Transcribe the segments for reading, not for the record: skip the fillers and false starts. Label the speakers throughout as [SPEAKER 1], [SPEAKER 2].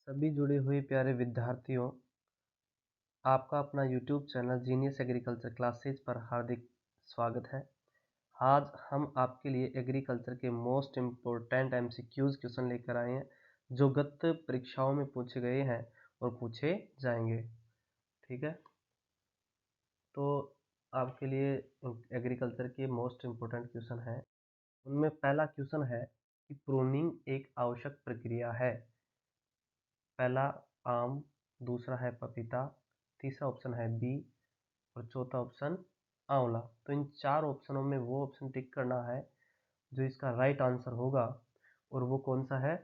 [SPEAKER 1] सभी जुड़े हुए प्यारे विद्यार्थियों, आपका अपना YouTube channel genius agriculture classes पर हार्दिक स्वागत है। आज हम आपके लिए एग्रीकल्चर के मोस्ट इम्पोर्टेंट MCQs क्वेश्चन लेकर आए हैं जो गत परीक्षाओं में पूछे गए हैं और पूछे जाएंगे। ठीक है, तो आपके लिए एग्रीकल्चर के मोस्ट इम्पोर्टेंट क्वेश्चन है। उनमें पहला क्वेश्चन है कि प्रूनिंग एक आवश्यक प्रक्रिया है। पहला आम, दूसरा है पपीता, तीसरा ऑप्शन है बी और चौथा ऑप्शन आंवला। तो इन चार ऑप्शनों में वो ऑप्शन टिक करना है जो इसका राइट आंसर होगा, और वो कौन सा है?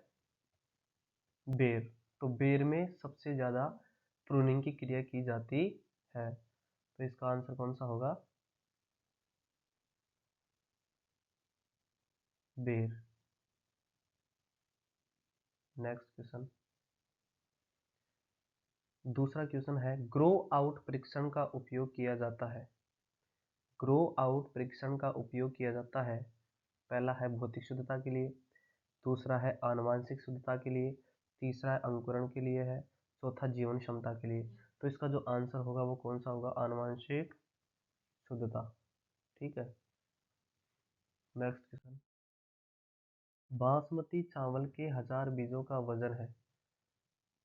[SPEAKER 1] बेर। तो बेर में सबसे ज़्यादा प्रूनिंग की क्रिया की जाती है, तो इसका आंसर कौन सा होगा? बेर। नेक्स्ट क्वेश्चन, दूसरा क्वेश्चन है ग्रो आउट परीक्षण का उपयोग किया जाता है। ग्रो आउट परीक्षण का उपयोग किया जाता है। पहला है भौतिक शुद्धता के लिए, दूसरा है आनुवांशिक शुद्धता के लिए, तीसरा है अंकुरण के लिए है, चौथा जीवन क्षमता के लिए। तो इसका जो आंसर होगा वो कौन सा होगा? आनुवांशिक शुद्धता। ठीक है, नेक्स्ट क्वेश्चन, बासमती चावल के 1000 बीजों का वजन है।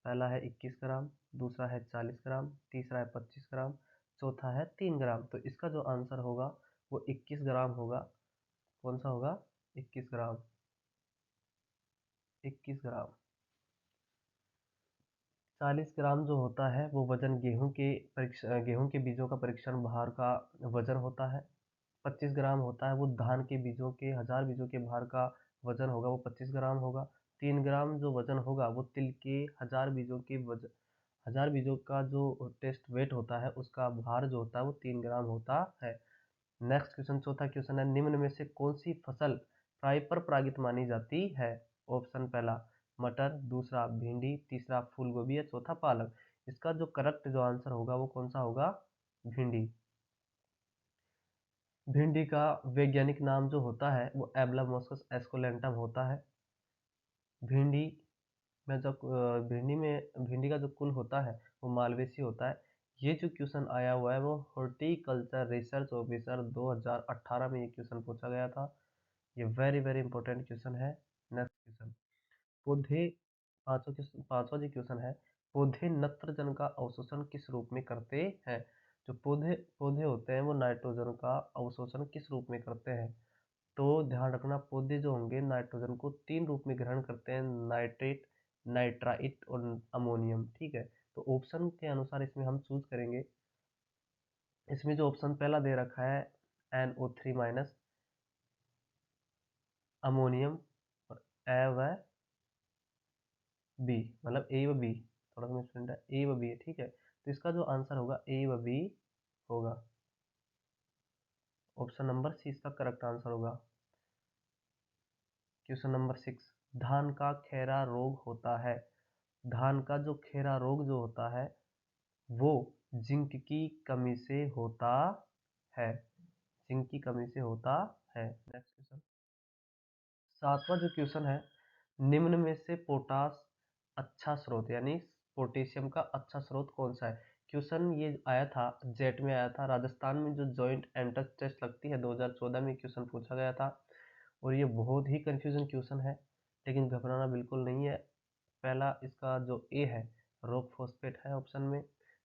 [SPEAKER 1] पहला है 21 ग्राम, दूसरा है 40 ग्राम, तीसरा है 25 ग्राम, चौथा है 3 ग्राम। तो इसका जो आंसर होगा वो 21 ग्राम होगा। कौन सा होगा? 21 ग्राम। 21 ग्राम। 40 ग्राम जो होता है वो वजन गेहूं के बीजों का परीक्षण भार का वजन होता है। 25 ग्राम होता है वो धान के बीजों के 1000 बीजों के भार का वजन होगा, वो 25 ग्राम होगा। 3 ग्राम जो वजन होगा वो तिल के 1000 बीजों के वजन 1000 बीजों का जो टेस्ट वेट होता है उसका भार जो होता है वो 3 ग्राम होता है। नेक्स्ट क्वेश्चन, चौथा क्वेश्चन है निम्न में से कौन सी फसल पर परागित मानी जाती है? ऑप्शन पहला मटर, दूसरा भिंडी, तीसरा फूल गोभी या चौथा पालक। इसका जो करेक्ट जो आंसर होगा वो कौन सा होगा? भिंडी। भिंडी का वैज्ञानिक नाम जो होता है वो एबला मोस्कस एस्कुलेंटम होता है। भिंडी में जब भिंडी का जो कुल होता है वो मालवेसी होता है। ये जो क्वेश्चन आया हुआ है वो हॉर्टिकल्चर रिसर्च ऑफिसर 2018 में ये क्वेश्चन पूछा गया था। ये वेरी वेरी इंपॉर्टेंट क्वेश्चन है। नेक्स्ट क्वेश्चन, पौधे पांचवा जो क्वेश्चन है, पौधे नत्रजन का अवशोषण किस रूप में करते हैं? जो पौधे पौधे होते हैं वो नाइट्रोजन का अवशोषण किस रूप में करते हैं? तो ध्यान रखना, पौधे जो होंगे नाइट्रोजन को 3 रूप में ग्रहण करते हैं, नाइट्रेट, नाइट्राइट और अमोनियम। ठीक है, तो ऑप्शन के अनुसार इसमें हम चूज करेंगे। इसमें जो ऑप्शन पहला दे रखा है NO3 माइनस, अमोनियम और ए व बी, मतलब ए व बी, थोड़ा सा मिसप्रिंट है, ए व बी है। ठीक है, तो इसका जो आंसर होगा ए व बी होगा। ऑप्शन नंबर सी इसका करेक्ट आंसर होगा। क्वेश्चन नंबर 6, धान का खैरा रोग होता है। धान का जो खैरा रोग जो होता है वो जिंक की कमी से होता है। जिंक की कमी से होता है। नेक्स्ट क्वेश्चन, सातवां जो क्वेश्चन है, निम्न में से पोटास अच्छा स्रोत यानी पोटेशियम का अच्छा स्रोत कौन सा है? क्वेश्चन ये आया था, जेट में आया था, राजस्थान में जो जॉइंट एंट्रेंस टेस्ट लगती है 2014 में क्वेश्चन पूछा गया था, और ये बहुत ही कंफ्यूजन क्वेश्चन है, लेकिन घबराना बिल्कुल नहीं है। पहला इसका जो ए है रॉक फॉस्फेट है ऑप्शन में,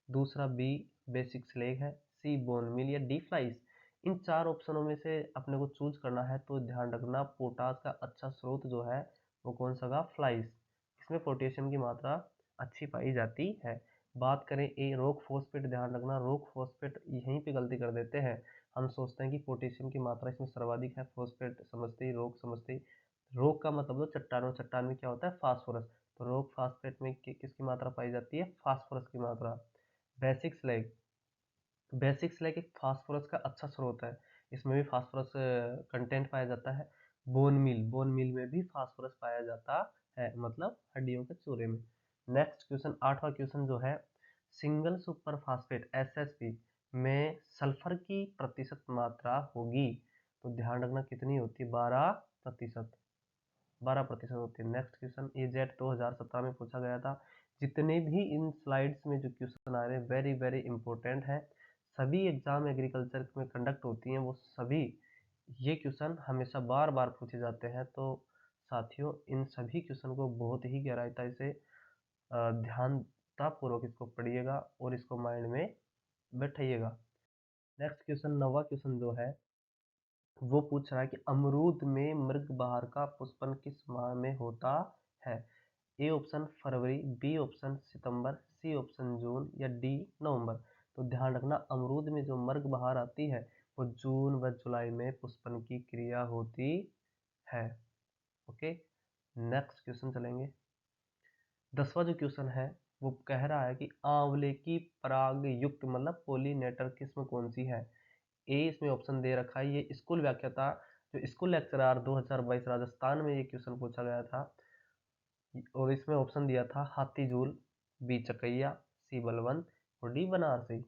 [SPEAKER 1] दूसरा बी बेसिक स्लेग है, सी बोन मिल या डी फ्लाइस। इन चार ऑप्शनों में से अपने को चूज करना है, तो ध्यान रखना पोटास का अच्छा स्रोत जो है वो कौन सा होगा? फ्लाइस। इसमें पोटेशियम की मात्रा अच्छी पाई जाती है। बात करें ए रॉक फॉस्फेट, ध्यान रखना रॉक फॉस्फेट यहीं पे गलती कर देते हैं। हम सोचते हैं कि पोटेशियम की मात्रा इसमें सर्वाधिक है, फॉस्फेट समझते ही रॉक समझते ही, रॉक का मतलब तो चट्टान, चट्टान में क्या होता है? फास्फोरस। तो रॉक फास्फेट में किसकी मात्रा पाई जाती है? फास्फोरस की मात्रा। बेसिक स्लैग, बेसिक स्लैग एक फास्फोरस का अच्छा स्रोत है, इसमें भी फास्फोरस कंटेंट पाया जाता है। बोन मिल, बोन मिल में भी फास्फोरस पाया जाता है, मतलब हड्डियों के चूरे में। नेक्स्ट क्वेश्चन, आठवां क्वेश्चन जो है, सिंगल सुपर फास्फेट SSP में सल्फर की प्रतिशत मात्रा होगी, तो ध्यान रखना कितनी होती है? 12%। 12% होती है। नेक्स्ट क्वेश्चन, ये जेट 2017 में पूछा गया था, जितने भी इन स्लाइड्स में जो क्वेश्चन आ रहे हैं वेरी वेरी इंपॉर्टेंट है। सभी एग्जाम एग्रीकल्चर में कंडक्ट होती हैं, वो सभी ये क्वेश्चन हमेशा बार बार पूछे जाते हैं। तो साथियों इन सभी क्वेश्चन को बहुत ही गहराई से ध्यानतापूर्वक इसको पढ़िएगा और इसको माइंड में बैठाइएगा। नेक्स्ट क्वेश्चन, 9वां क्वेश्चन जो है वो पूछ रहा है कि अमरूद में मृगबहार का पुष्पन किस माह में होता है। ए ऑप्शन फरवरी, बी ऑप्शन सितंबर, सी ऑप्शन जून या डी नवंबर। तो ध्यान रखना अमरूद में जो मृगबहार आती है वो जून व जुलाई में पुष्पन की क्रिया होती है। ओके, नेक्स्ट क्वेश्चन चलेंगे। 10वां जो क्वेश्चन है वो कह रहा है कि आंवले की पराग युक्त मतलब पोलिनेटर किस्म कौन सी है। ए इसमें ऑप्शन दे रखा है, ये स्कूल व्याख्याता जो स्कूल लेक्चरर 2022 राजस्थान में ये क्वेश्चन पूछा गया था और इसमें ऑप्शन दिया था हाथीजूल, बी चकैया, सी बलवंत और डी बनारसी।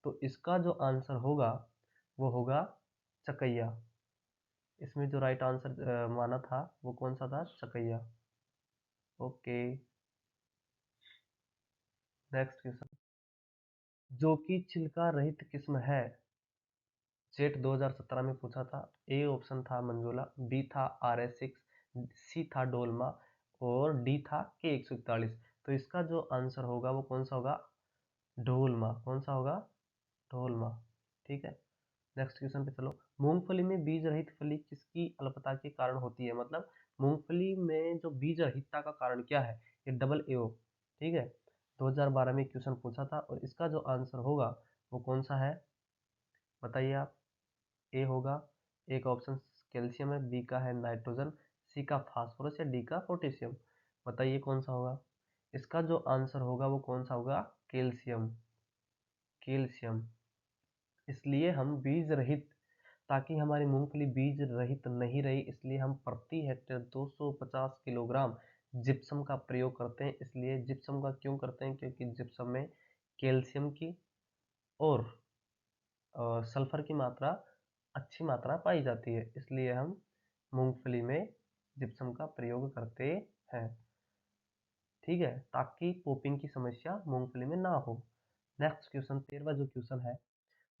[SPEAKER 1] तो इसका जो आंसर होगा वो होगा चकैया। इसमें जो राइट आंसर माना था वो कौन सा था, चकैया। ओके, नेक्स्ट क्वेश्चन, जो कि छिलका रहित किस्म है, जेट 2017 में पूछा था। ए ऑप्शन था मंजोला, बी था RS6, सी था डोलमा और डी था K141। तो इसका जो आंसर होगा वो कौन सा होगा, ढोलमा। कौन सा होगा, ढोलमा। ठीक है, नेक्स्ट क्वेश्चन पे चलो। मूंगफली में बीज रहित फली किसकी अल्पता के कारण होती है। मतलब मूंगफली में जो बीज रहितता का कारण क्या है, ये डबल AO। ठीक है, 2012 में क्वेश्चन पूछा था और इसका जो आंसर होगा वो कौन सा है, बताइए आप। ए होगा, एक ऑप्शन कैल्शियम है, बी का है नाइट्रोजन, सी का फास्फोरस या डी का पोटेशियम। बताइए कौन सा होगा। इसका जो आंसर होगा वो कौन सा होगा, कैल्शियम। कैल्शियम। इसलिए हम बीज रहित, ताकि हमारी मूंगफली बीज रहित नहीं रही, इसलिए हम प्रति हेक्टेयर 250 किलोग्राम जिप्सम का प्रयोग करते हैं। इसलिए जिप्सम का क्यों करते हैं, क्योंकि जिप्सम में कैल्शियम की और सल्फर की मात्रा अच्छी मात्रा पाई जाती है, इसलिए हम मूंगफली में जिप्सम का प्रयोग करते हैं। ठीक है, ताकि पोपिंग की समस्या मूंगफली में ना हो। नेक्स्ट क्वेश्चन, 13वां जो क्वेश्चन है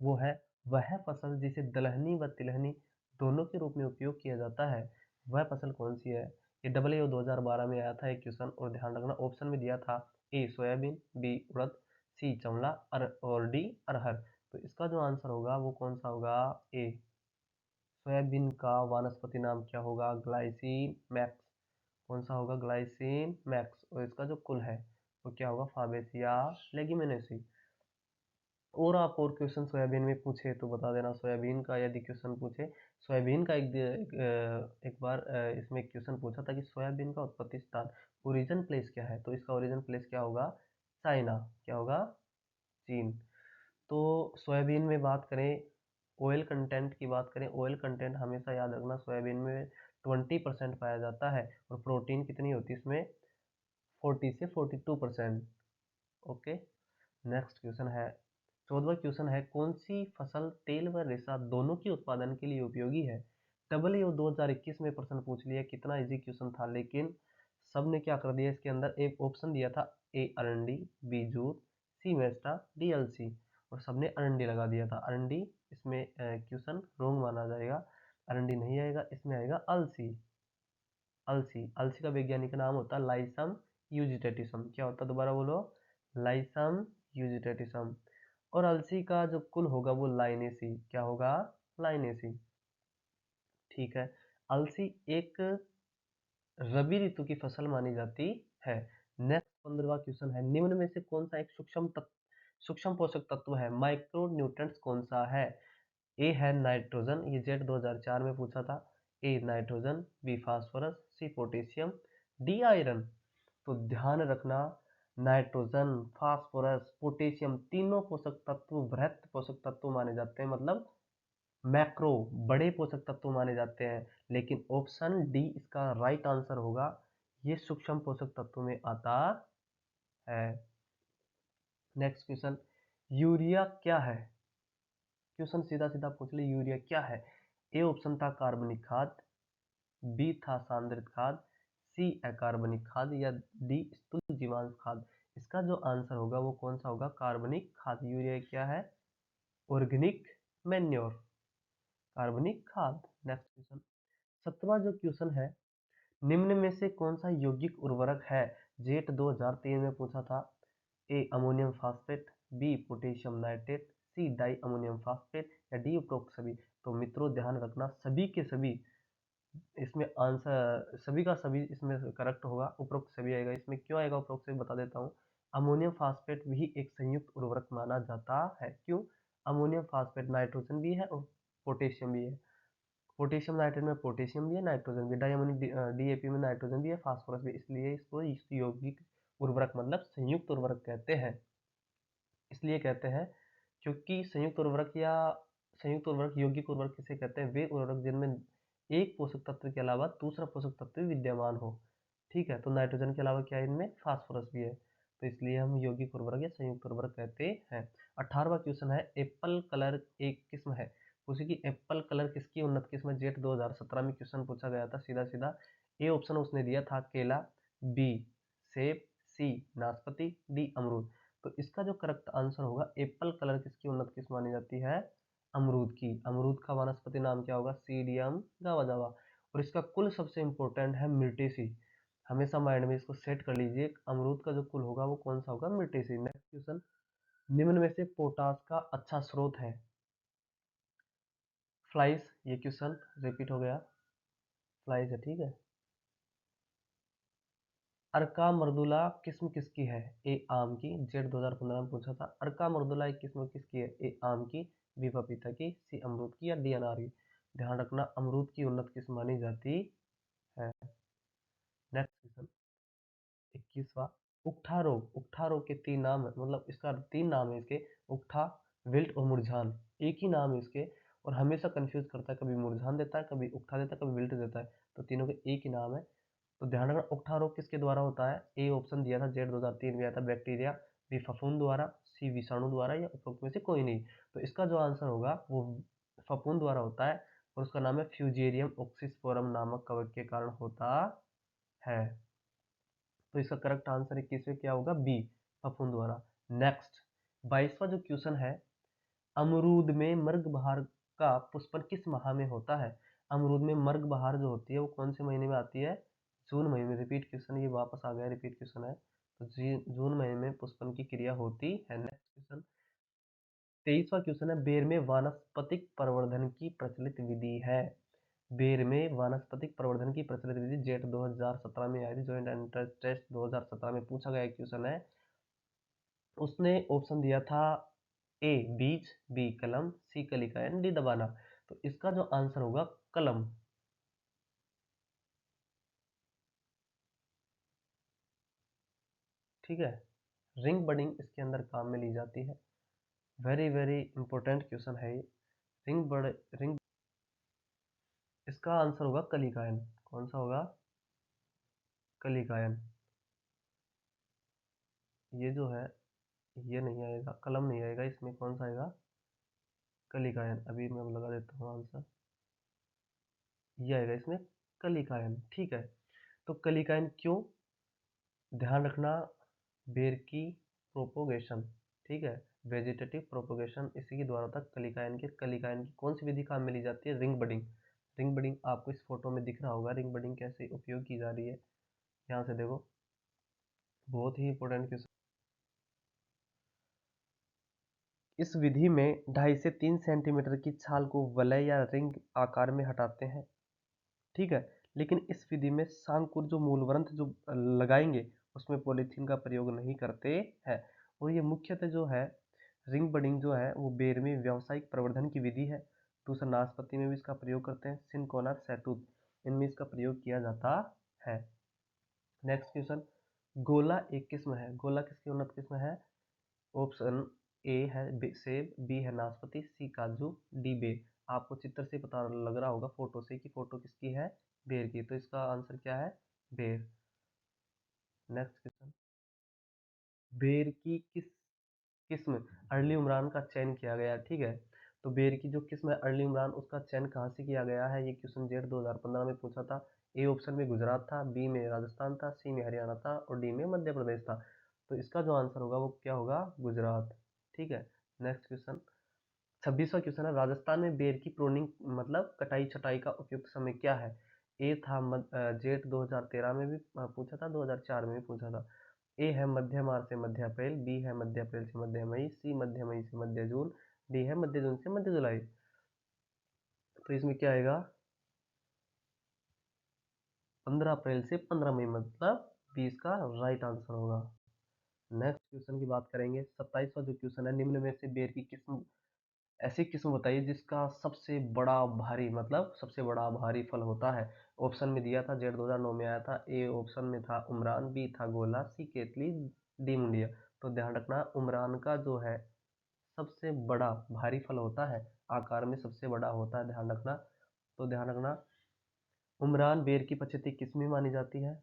[SPEAKER 1] वो है, वह फसल जिसे दलहनी व तिलहनी दोनों के रूप में उपयोग किया जाता है, वह फसल कौन सी है। ये AAO 2012 में आया था एक क्वेश्चन और ध्यान रखना ऑप्शन में दिया था ए सोयाबीन, बी उड़द, सी चमला और डी अरहर। तो इसका जो आंसर होगा वो कौन सा होगा, ए सोयाबीन का वानस्पति नाम क्या होगा, ग्लाइसिन मैक्स। कौन सा होगा, ग्लाइसिन मैक्स। और इसका जो कुल है वो क्या होगा, फाबेसिया लेगिमिनेसी। और आप और क्वेश्चन सोयाबीन में पूछे तो बता देना। सोयाबीन का यदि क्वेश्चन पूछे, सोयाबीन का एक बार इसमें क्वेश्चन पूछा था कि सोयाबीन का उत्पत्ति स्थान, ओरिजिन प्लेस क्या है। तो इसका ओरिजिन प्लेस क्या होगा, चाइना। क्या होगा, चीन। तो सोयाबीन में बात करें, ऑयल कंटेंट की बात करें, ऑयल कंटेंट हमेशा याद रखना सोयाबीन में 20% पाया जाता है और प्रोटीन कितनी होती है इसमें, 40 से 42%। ओके, नेक्स्ट क्वेश्चन है, 14वां क्वेश्चन है, कौन सी फसल तेल व रेशा दोनों के उत्पादन के लिए उपयोगी है। AAO 2021 में प्रश्न पूछ लिया, कितना इजी क्वेश्चन था, लेकिन सबने क्या कर दिया, इसके अंदर एक ऑप्शन दिया था ए अरंडी, बी जूट, सी मेस्टा, डी अलसी और सबने अरंडी लगा दिया था। अरंडी इसमें क्वेश्चन रॉन्ग माना जाएगा, अरंडी नहीं आएगा, इसमें आएगा अलसी। अलसी, अलसी का वैज्ञानिक नाम होता है लाइसम यूजिटेटिसम। क्या होता है, दोबारा बोलो, लाइसम यूजिटेटिसम। और अलसी का जो कुल होगा वो लाइनेसी। क्या होगा, लाइनेसी। ठीक है, अलसी एक रबी ऋतु की फसल मानी जाती है। नेक्स्ट 15वां क्वेश्चन है, निम्न में से कौन सा एक सूक्ष्म पोषक तत्व है, माइक्रो न्यूट्रेंट्स कौन सा है। ए है नाइट्रोजन, ये जेट 2004 में पूछा था। A nitrogen, B phosphorus, C potassium, D iron. तो ध्यान रखना नाइट्रोजन, फास्फोरस, पोटेशियम तीनों पोषक तत्व बृहत पोषक तत्व माने जाते हैं, मतलब मैक्रो बड़े पोषक तत्व माने जाते हैं। लेकिन ऑप्शन डी इसका राइट आंसर होगा, ये सूक्ष्म पोषक तत्व में आता है। नेक्स्ट क्वेश्चन, यूरिया क्या है। क्वेश्चन सीधा सीधा पूछ ले, यूरिया क्या है। ए ऑप्शन था कार्बनिक खाद, बी था सांद्रित खाद, सी अकार्बनिक खाद या डी स्थूल जीवांश खाद। इसका जो आंसर होगा वो कौन सा होगा? कार्बनिक खाद। यूरिया क्या है? ऑर्गेनिक मैन्योर, कार्बनिक खाद। नेक्स्ट क्वेश्चन, 7वां जो क्वेश्चन है, निम्न में से कौन सा यौगिक उर्वरक है? जेट 2003 में पूछा था। A ammonium phosphate, B potassium nitrate, C di ammonium phosphate या डी उपरोक्त सभी। तो मित्रों ध्यान रखना, सभी के सभी इसमें आंसर, सभी का सभी इसमें करेक्ट होगा। उपरोक्त सभी आएगा इसमें। क्यों आएगा उपरोक्त सभी बता देता हूँ। अमोनियम फास्फेट भी एक संयुक्त उर्वरक माना जाता है। क्यों? अमोनियम फास्फेट नाइट्रोजन भी है और पोटेशियम भी है। पोटेशियम नाइट्रेट में पोटेशियम भी है, नाइट्रोजन भी। डायमोनियम डीएपी में नाइट्रोजन भी है, फास्फोरस भी। इसलिए इसको यौगिक उर्वरक मतलब संयुक्त उर्वरक कहते हैं। इसलिए कहते हैं क्योंकि संयुक्त उर्वरक यौगिक उर्वरक किसे कहते हैं? वे उर्वरक जिनमें एक पोषक तत्व के अलावा दूसरा पोषक तत्व विद्यमान हो। ठीक है, तो नाइट्रोजन के अलावा क्या है इनमें? फास्फोरस भी है। तो इसलिए हम यौगिक उर्वरक या संयुक्त उर्वरक कहते हैं। 18वां क्वेश्चन है, एप्पल कलर एक किस्म है। उसी की एप्पल कलर किसकी उन्नत किस्म है? जेट 2017 में क्वेश्चन पूछा गया था सीधा सीधा। ए ऑप्शन उसने दिया था केला, बी सेब, सी नाशपाती, डी अमरूद। तो इसका जो करेक्ट आंसर होगा, एप्पल कलर किसकी उन्नत किस्म मानी जाती है? अमरूद की। अमरूद का वानस्पति नाम क्या होगा? सीडियम गावा जावा। और इसका कुल सबसे इंपॉर्टेंट है मिर्टेसी। हमेशा माइंड में इसको सेट कर लीजिए, अमरूद का जो कुल होगा वो कौन सा होगा? मिर्टेसी। नेक्स्ट क्वेश्चन, निम्न में से पोटास का अच्छा स्रोत है? फ्लाइज, ये क्वेश्चन रिपीट हो गया, फ्लाइज है। ठीक है, अर्का मर्दुला किस्म किसकी है? ए आम की। जेट 2015 में पूछा था। अर्का मर्दुला एक किस्म किसकी है? ए आम की, बी पपीता की, सी अमरूद की या डी अनार की। ध्यान रखना, अमरूद की उन्नत किस्म मानी जाती है। नेक्स्ट क्वेश्चन, 21वां, उकठा रोग। उकठा रोग के 3 नाम है, मतलब इसका 3 नाम है इसके। उकठा, विल्ट और मुरझान, एक ही नाम है इसके। और हमेशा कंफ्यूज करता है, कभी मुरझान देता है, कभी उकठा देता है, कभी विल्ट देता है। तो तीनों के एक ही नाम है। तो ध्यान रखना, उकठा रोग किसके द्वारा होता है? ए ऑप्शन दिया था जेट 2003 में आया था, बैक्टीरिया, बी फफूंद द्वारा, सी विषाणु द्वारा या उपरोक्त में से कोई नहीं। तो इसका जो आंसर होगा वो फफूंद द्वारा होता है, और उसका नाम है फ्यूजेरियम ऑक्सीस्पोरम नामक कवक के कारण होता है। तो इसका करेक्ट आंसर 21 में क्या होगा? बी फफूंद द्वारा। नेक्स्ट 22वां जो क्वेश्चन है, अमरूद में मर्ग बहार का पुष्पन किस माह में होता है? अमरूद में मर्ग बहार जो होती है वो कौन से महीने में आती है? जून महीने में। रिपीट क्वेश्चन, ये वापस आ गया, रिपीट क्वेश्चन है। तो जून महीने में पुष्पन की क्रिया होती है। नेक्स्ट क्वेश्चन, 23वां क्वेश्चन है, बेर में वानस्पतिक प्रवर्धन की प्रचलित विधि है? बेर में वानस्पतिक प्रवर्धन की प्रचलित विधि जेट 2017 में आई थी, ज्वाइंट एंट्रेंस टेस्ट 2017 में पूछा गया क्वेश्चन है। उसने ऑप्शन दिया था ए बीज, बी कलम, सी कलिका एंड डी दबाना। तो इसका जो आंसर होगा कलम। ठीक है, रिंग बडिंग इसके अंदर काम में ली जाती है। वेरी वेरी इंपॉर्टेंट क्वेश्चन है ये। रिंग, इसका आंसर होगा कलिकायन। कौन सा होगा? कलिकायन। ये जो है ये नहीं आएगा, कलम नहीं आएगा इसमें। कौन सा आएगा? कलिकायन। अभी मैं लगा देता हूँ आंसर, ये आएगा इसमें, कलिकायन। ठीक है, तो कलिकायन क्यों? ध्यान रखना, बेर की प्रोपोगेशन, ठीक है, वेजिटेटिव प्रोपोगेशन इसी के द्वारा होता है। कलिकायन की कौन सी विधि काम में ली जाती है? Ring budding. रिंग बडिंग आपको इस फोटो में दिख रहा होगा, रिंग बडिंग कैसे उपयोग की जा रही है। यहाँ से देखो, बहुत ही इंपॉर्टेंट क्वेश्चन। इस विधि में 2.5 से 3 सेंटीमीटर की छाल को वलय या रिंग आकार में हटाते हैं। ठीक है, लेकिन इस विधि में सांकुर जो मूलग्रंथ जो लगाएंगे उसमें पॉलीथीन का प्रयोग नहीं करते हैं। और ये मुख्यतः जो है रिंग बडिंग जो है वो बेर में व्यावसायिक प्रवर्धन की विधि है। दूसरा, नाशपाती में भी इसका प्रयोग करते हैं, सिनकोना, सैतूत, इनमें इसका प्रयोग किया जाता है। नेक्स्ट क्वेश्चन, गोला एक किस्म है। गोला किसकी उन्नत किस्म है? ऑप्शन ए है सेब, बी है नाशपाती, सी काजू, डी बेर। आपको चित्र से पता लग रहा होगा, फोटो से, कि फोटो किसकी है? बेर की। तो इसका आंसर क्या है? बेर। नेक्स्ट क्वेश्चन, बेर की किस किस्म अर्ली उमरान का चयन किया गया? ठीक है, तो बेर की जो किस्म है अर्ली उमरान, उसका चयन कहाँ से किया गया है? ये क्वेश्चन जेट 2015 में पूछा था। ए ऑप्शन में गुजरात था, बी में राजस्थान था, सी में हरियाणा था और डी में मध्य प्रदेश था। तो इसका जो आंसर होगा वो क्या होगा? गुजरात। ठीक है, नेक्स्ट क्वेश्चन। 26वां क्वेश्चन है, राजस्थान में बेर की प्रूनिंग मतलब कटाई छटाई का उपयुक्त समय क्या है? ए था जेठ 2013 में भी पूछा था, 2004 में भी पूछा था। ए है मध्य मार्च से मध्य अप्रैल, बी है मध्य अप्रैल से मध्य मई, सी मध्य मई से मध्य जून, डी है मध्य जून से मध्य जुलाई। तो इसमें क्या आएगा? 15 अप्रैल से 15 मई, मतलब 20 का राइट आंसर होगा। नेक्स्ट क्वेश्चन की बात करेंगे। 27वां जो क्वेश्चन है, निम्न में से बेर की किस्म ऐसी किस्म बताइए जिसका सबसे बड़ा भारी मतलब सबसे बड़ा भारी फल होता है। ऑप्शन में दिया था, जेठ 2009 में आया था। ए ऑप्शन में था उमरान, बी था गोला, सी केतली, डी मुंडिया। तो ध्यान रखना, उमरान का जो है सबसे बड़ा भारी फल होता है, आकार में सबसे बड़ा होता है, ध्यान रखना। तो ध्यान रखना, उमरान बेर की 25 किस्में मानी जाती है,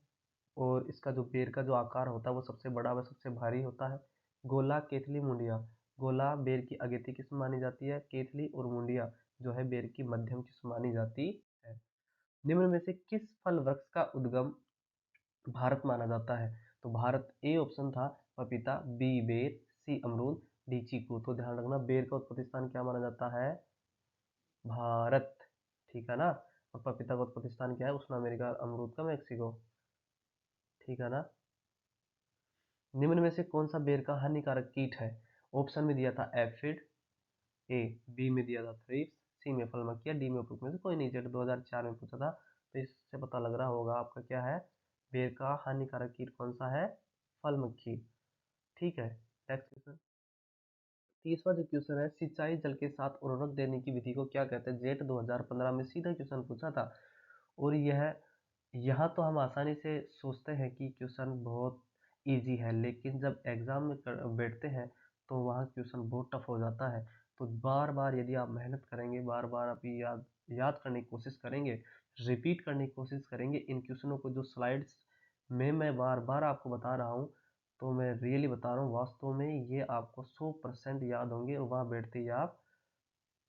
[SPEAKER 1] और इसका जो बेर का जो आकार होता है वो सबसे बड़ा व सबसे भारी होता है। गोला, केतली, मुंडिया। गोला बेर की अगेती किस्म मानी जाती है, केतली और मुंडिया जो है बेर की मध्यम किस्म मानी जाती है। निम्न में से किस फल वृक्ष का उद्गम भारत माना जाता है? तो भारत, ए ऑप्शन था पपीता, बी बेर, सी अमरूद, डी चीकू। तो ध्यान रखना, बेर का उत्पत्ति स्थान क्या माना जाता है? भारत। ठीक है ना? और पपीता का उत्पत्ति स्थान क्या है? उष्ण अमेरिका, अमरूद का मैक्सिको। ठीक है ना? निम्न में से कौन सा बेर का हानिकारक कीट है? ऑप्शन में दिया था एफिड, ए बी में दिया था थ्रिप्स, सी में फल मक्खिया, डी में उपयुक्त में से कोई नहीं। जेट 2004 में पूछा था, तो इससे पता लग रहा होगा आपका क्या है, बेर का हानिकारक कीट कौन सा है? फल मक्खी। ठीक है, नेक्स्ट क्वेश्चन। 30वां जो क्वेश्चन है, सिंचाई जल के साथ उर्वरक देने की विधि को क्या कहते हैं? जेट 2015 में सीधा क्वेश्चन पूछा था। और यह यहाँ तो हम आसानी से सोचते हैं कि क्वेश्चन बहुत इजी है, लेकिन जब एग्जाम में बैठते हैं तो वहाँ क्वेश्चन बहुत टफ हो जाता है। तो बार बार यदि आप मेहनत करेंगे, बार बार आप याद याद करने की कोशिश करेंगे, रिपीट करने की कोशिश करेंगे इन क्वेश्चनों को, जो स्लाइड्स में मैं बार बार आपको बता रहा हूँ, तो मैं रियली बता रहा हूँ, वास्तव में ये आपको 100% याद होंगे, और वहाँ बैठते ही आप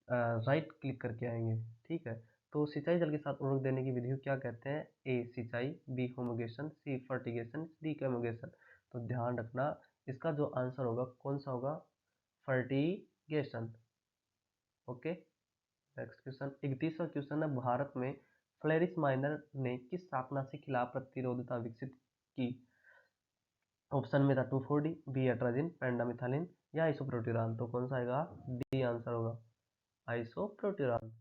[SPEAKER 1] राइट क्लिक करके आएंगे। ठीक है, तो सिंचाई जल के साथ उर्वरक देने की विधि को क्या कहते हैं? ए सिंचाई, बी फुमिगेशन, सी फर्टिगेशन, डी कैमोगेशन। तो ध्यान रखना, इसका जो आंसर होगा कौन सा होगा? फर्टिगेशन। Okay, next question. 31वां क्वेश्चन है, भारत में फ्लेरिस माइनर ने किस शाकनाशी के खिलाफ प्रतिरोधकता विकसित की? ऑप्शन में था 2,4-D, बी एट्राजिन, पेंडामिथालिन या आइसोप्रोटिरान। तो कौन सा आएगा? डी आंसर होगा, आइसोप्रोटिरान।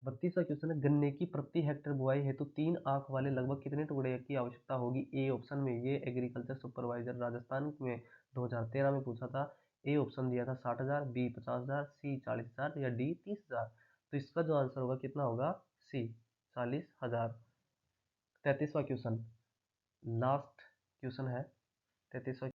[SPEAKER 1] 32वां क्वेश्चन है, गन्ने की प्रति हेक्टेयर बुआई हेतु 3 आंख वाले लगभग कितने टुकड़े की आवश्यकता होगी? ए ऑप्शन में, ये एग्रीकल्चर सुपरवाइजर राजस्थान में 2013 में पूछा था। ए ऑप्शन दिया था 60,000, बी 50,000, सी 40,000 या डी 30,000। तो इसका जो आंसर होगा कितना होगा? सी 40,000। 33वां क्वेश्चन, लास्ट क्वेश्चन है। 33वां